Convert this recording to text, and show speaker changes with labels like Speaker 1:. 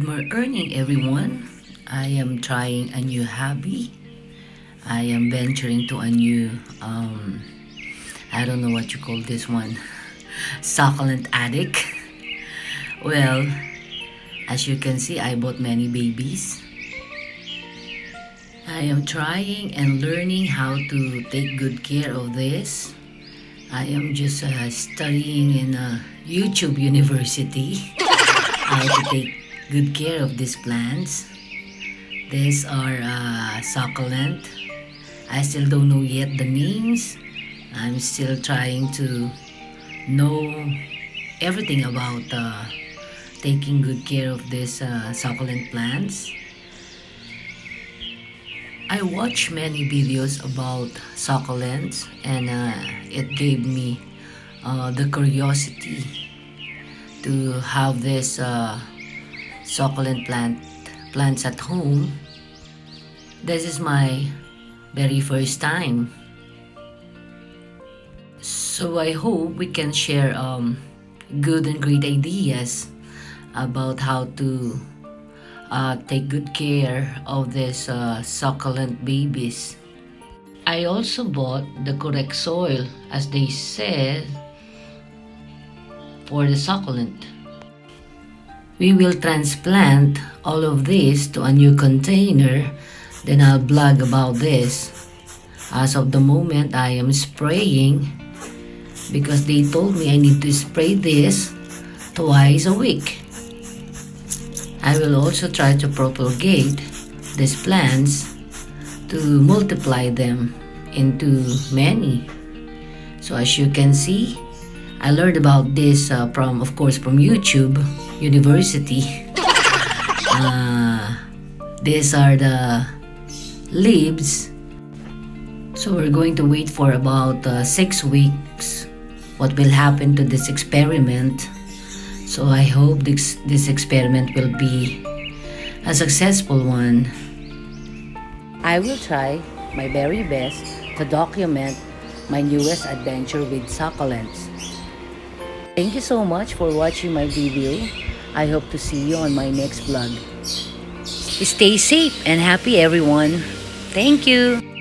Speaker 1: morning, everyone. I am trying a new hobby. I am venturing to a new, I don't know what you call this one, succulent addict. Well, as you can see, I bought many babies. I am trying and learning how to take good care of this. I am just studying in a YouTube university how to take good care of these plants. These are succulent. I still don't know yet the names. I'm still trying to know everything about taking good care of these succulent plants. I watched many videos about succulents and it gave me the curiosity to have this succulent plants at home. This is my very first time. So I hope we can share good and great ideas about how to take good care of these succulent babies. I also bought the correct soil, as they said, for the succulent. We will transplant all of this to a new container, then I'll blog about this. As of the moment, I am spraying because they told me I need to spray this twice a week. I will also try to propagate these plants to multiply them into many. So as you can see, I learned about this from YouTube University. These are the leaves. So we're going to wait for about 6 weeks what will happen to this experiment. So I hope this experiment will be a successful one. I will try my very best to document my newest adventure with succulents. Thank you so much for watching my video. I hope to see you on my next vlog. Stay safe and happy, everyone. Thank you.